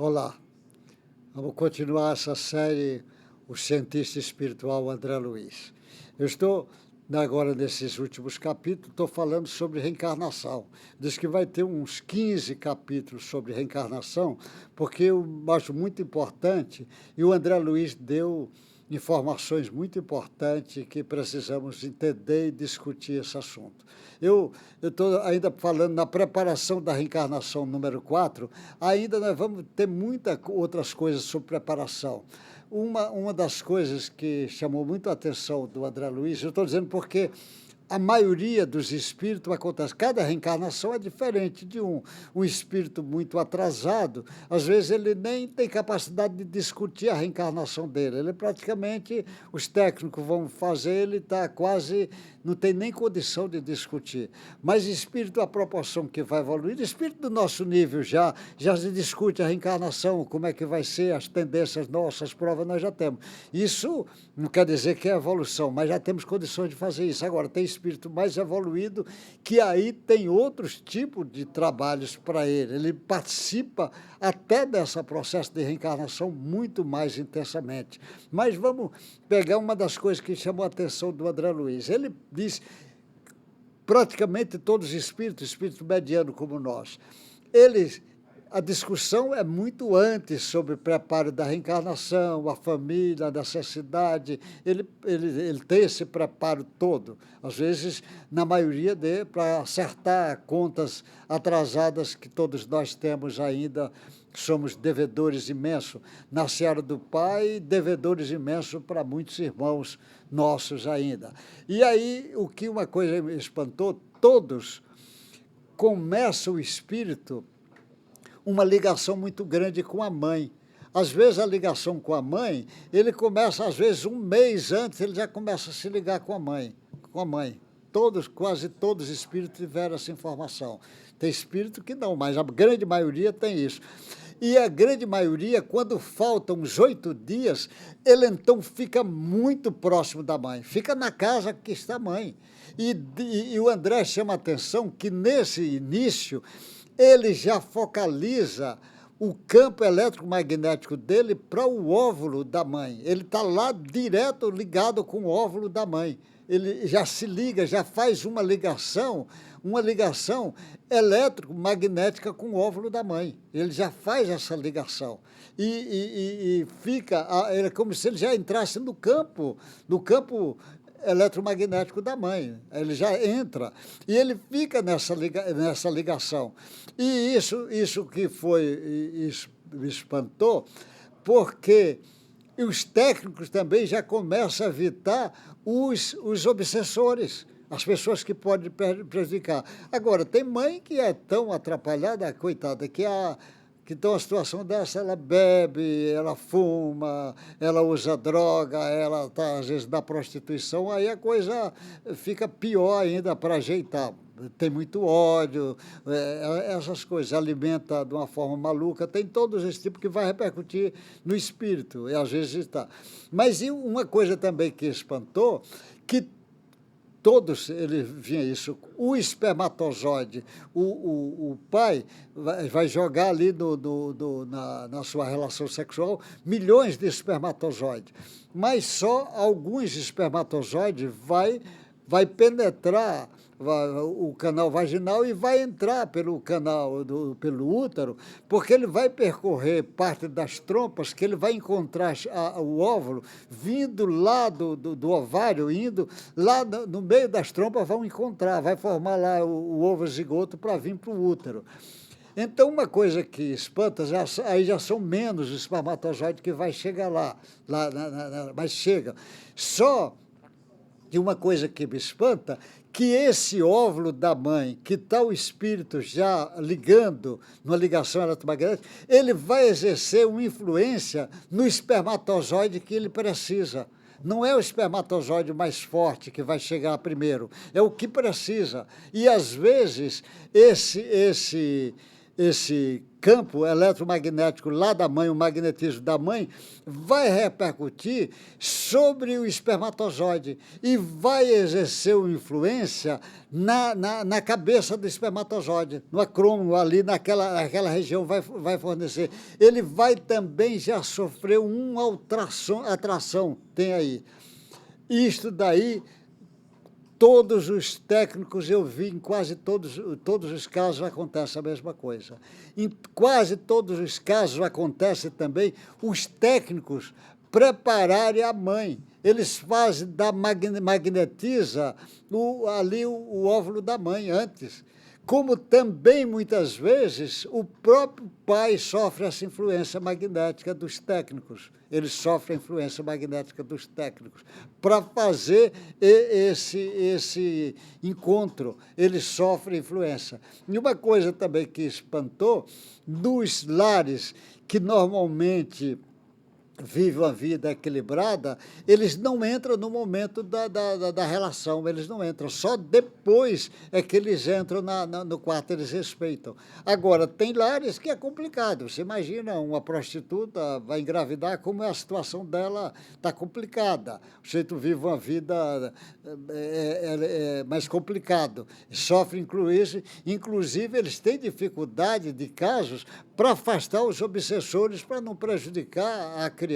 Olá, vamos continuar essa série, o cientista espiritual André Luiz. Eu estou, agora nesses últimos capítulos, estou falando sobre reencarnação. Diz que vai ter uns 15 capítulos sobre reencarnação, porque eu acho muito importante, e o André Luiz deu informações muito importantes que precisamos entender e discutir esse assunto. Eu estou ainda falando na preparação da reencarnação número 4, ainda nós vamos ter muitas outras coisas sobre preparação. Uma das coisas que chamou muito a atenção do André Luiz, eu estou dizendo porque a maioria dos espíritos acontece. Cada reencarnação é diferente de um. Um espírito muito atrasado, às vezes ele nem tem capacidade de discutir a reencarnação dele. Ele praticamente, os técnicos vão fazer, ele está quase, não tem nem condição de discutir. Mas espírito, a proporção que vai evoluir, espírito do nosso nível já se discute a reencarnação, como é que vai ser, as tendências nossas, as provas nós já temos. Isso não quer dizer que é evolução, mas já temos condições de fazer isso. Agora, tem espírito mais evoluído que aí tem outros tipos de trabalhos para ele. Ele participa até desse processo de reencarnação muito mais intensamente. Mas vamos pegar uma das coisas que chamou a atenção do André Luiz. Ele diz, praticamente todos os espíritos, espírito mediano como nós, a discussão é muito antes sobre o preparo da reencarnação, a família, a necessidade. Ele tem esse preparo todo, às vezes, na maioria para acertar contas atrasadas que todos nós temos ainda, somos devedores imensos na seara do Pai, devedores imensos para muitos irmãos nossos ainda. E aí, uma coisa me espantou, todos começam o espírito uma ligação muito grande com a mãe. Às vezes, a ligação com a mãe, ele começa, às vezes, um mês antes, ele já começa a se ligar com a mãe. Quase todos os espíritos tiveram essa informação. Tem espírito que não, mas a grande maioria tem isso. E a grande maioria, quando faltam uns 8 dias, ele então fica muito próximo da mãe, fica na casa que está a mãe. E o André chama a atenção que, nesse início, ele já focaliza o campo eletromagnético dele para o óvulo da mãe. Ele está lá direto ligado com o óvulo da mãe. Ele já se liga, já faz uma ligação eletromagnética com o óvulo da mãe. Ele já faz essa ligação. E é como se ele já entrasse no campo eletromagnético da mãe. Ele já entra e ele fica nessa ligação. E isso que me espantou, porque os técnicos também já começam a evitar os obsessores, as pessoas que podem prejudicar. Agora, tem mãe que é tão atrapalhada, coitada, que então, a situação dessa, ela bebe, ela fuma, ela usa droga, ela está, às vezes, na prostituição, aí a coisa fica pior ainda para ajeitar. Tem muito ódio, essas coisas, alimenta de uma forma maluca, tem todos esse tipo que vai repercutir no espírito, e às vezes está. Mas e uma coisa também que espantou, que todos, ele vinha isso, o espermatozoide, o pai vai jogar ali na sua relação sexual milhões de espermatozoides, mas só alguns espermatozoides vai penetrar o canal vaginal e vai entrar pelo canal, pelo útero, porque ele vai percorrer parte das trompas, que ele vai encontrar o óvulo vindo lá do ovário, indo lá no meio das trompas, vai formar lá o ovo zigoto para vir para o útero. Então, uma coisa que espanta, aí já são menos os espermatozoides que vai chegar lá mas chega. Só que uma coisa que me espanta, que esse óvulo da mãe, que está o espírito já ligando, numa ligação eletromagnética, ele vai exercer uma influência no espermatozoide que ele precisa. Não é o espermatozoide mais forte que vai chegar primeiro, é o que precisa. E, às vezes, esse campo eletromagnético lá da mãe, o magnetismo da mãe, vai repercutir sobre o espermatozoide e vai exercer uma influência na cabeça do espermatozoide, no acrômio, ali naquela região vai fornecer. Ele vai também já sofrer uma atração, tem aí. Isto daí, todos os técnicos, eu vi em quase todos os casos acontece a mesma coisa. Em quase todos os casos acontece também os técnicos prepararem a mãe. Eles fazem, magnetiza o óvulo da mãe antes. Como também, muitas vezes, o próprio pai sofre essa influência magnética dos técnicos. Eles sofrem a influência magnética dos técnicos. Para fazer esse encontro, eles sofrem influência. E uma coisa também que espantou, nos lares que normalmente vivem uma vida equilibrada, eles não entram no momento da relação, eles não entram, só depois é que eles entram no quarto, eles respeitam. Agora, tem lares que é complicado, você imagina uma prostituta vai engravidar, como a situação dela está complicada, o sujeito vive uma vida mais complicado, sofre inclusive eles têm dificuldade de casos para afastar os obsessores, para não prejudicar a criança.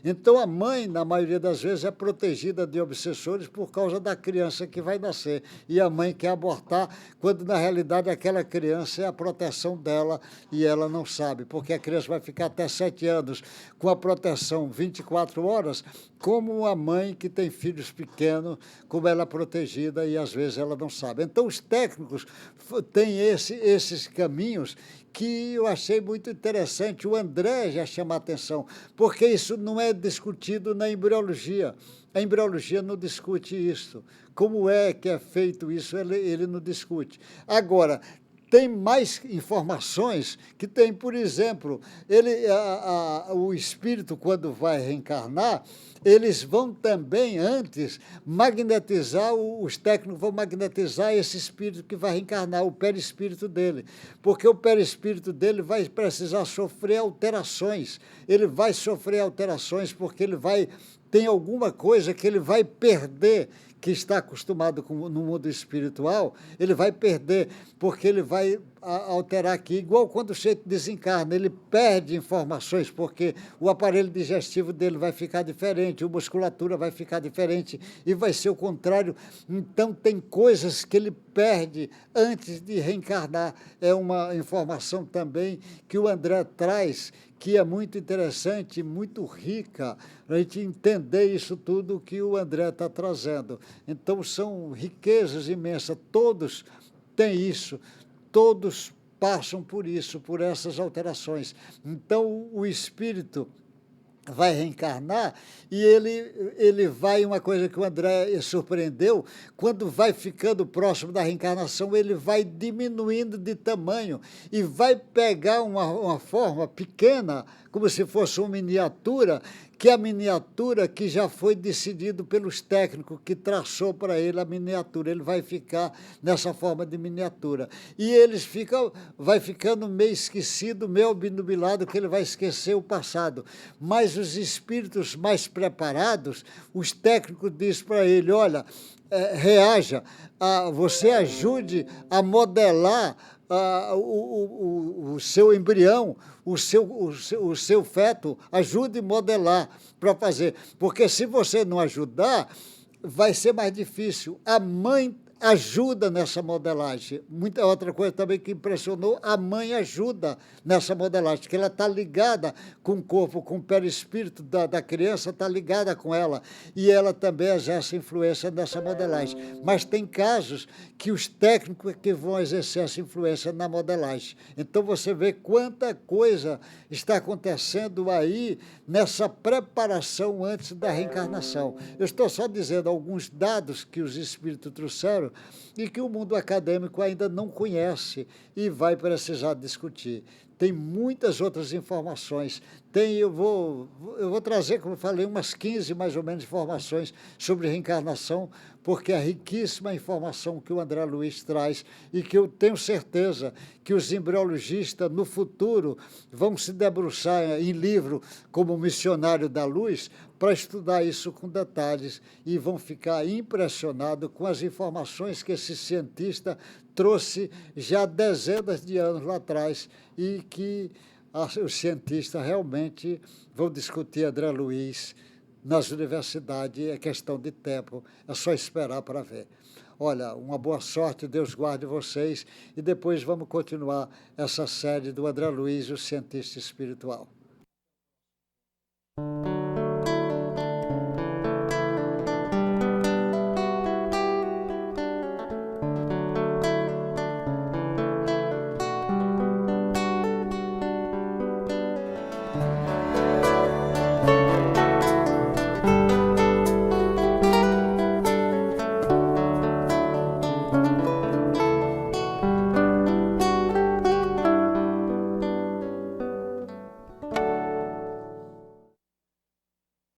Então, a mãe, na maioria das vezes, é protegida de obsessores por causa da criança que vai nascer. E a mãe quer abortar, quando, na realidade, aquela criança é a proteção dela e ela não sabe, porque a criança vai ficar até 7 anos com a proteção 24 horas, como a mãe que tem filhos pequenos, como ela é protegida e, às vezes, ela não sabe. Então, os técnicos têm esses caminhos que eu achei muito interessante. O André já chama a atenção, porque isso não é discutido na embriologia. A embriologia não discute isso. Como é que é feito isso, ele não discute. Agora, tem mais informações que tem, por exemplo, o espírito, quando vai reencarnar, eles vão também, antes, magnetizar, os técnicos vão magnetizar esse espírito que vai reencarnar, o perispírito dele, porque o perispírito dele vai precisar sofrer alterações, ele vai sofrer alterações porque tem alguma coisa que ele vai perder, que está acostumado no mundo espiritual, ele vai perder, porque ele vai alterar aqui, igual quando o sujeito desencarna, ele perde informações, porque o aparelho digestivo dele vai ficar diferente, a musculatura vai ficar diferente, e vai ser o contrário. Então, tem coisas que ele perde antes de reencarnar. É uma informação também que o André traz, que é muito interessante, muito rica, para a gente entender isso tudo que o André está trazendo. Então, são riquezas imensas, todos têm isso, todos passam por isso, por essas alterações. Então, o espírito vai reencarnar e ele vai, uma coisa que o André surpreendeu, quando vai ficando próximo da reencarnação, ele vai diminuindo de tamanho e vai pegar uma forma pequena, como se fosse uma miniatura, que é a miniatura que já foi decidido pelos técnicos, que traçou para ele a miniatura. Ele vai ficar nessa forma de miniatura. E vai ficando meio esquecido, meio obnubilado, que ele vai esquecer o passado. Mas os espíritos mais preparados, os técnicos dizem para ele, olha, reaja, você ajude a modelar o seu embrião, o seu feto, ajude a modelar para fazer. Porque se você não ajudar, vai ser mais difícil. A mãe ajuda nessa modelagem. Muita outra coisa também que impressionou, a mãe ajuda nessa modelagem, que ela está ligada com o corpo, com o perispírito da criança, está ligada com ela, e ela também exerce influência nessa modelagem. Mas tem casos que os técnicos é que vão exercer essa influência na modelagem. Então, você vê quanta coisa está acontecendo aí nessa preparação antes da reencarnação. Eu estou só dizendo alguns dados que os espíritos trouxeram e que o mundo acadêmico ainda não conhece e vai precisar discutir. Tem muitas outras informações. Eu vou trazer, como eu falei, umas 15, mais ou menos, informações sobre reencarnação, porque é riquíssima a informação que o André Luiz traz e que eu tenho certeza que os embriologistas, no futuro, vão se debruçar em livro como Missionário da Luz para estudar isso com detalhes e vão ficar impressionados com as informações que esse cientista trouxe já dezenas de anos lá atrás e que os cientistas realmente vão discutir André Luiz nas universidades, é questão de tempo, é só esperar para ver. Olha, uma boa sorte, Deus guarde vocês, e depois vamos continuar essa série do André Luiz, o cientista espiritual.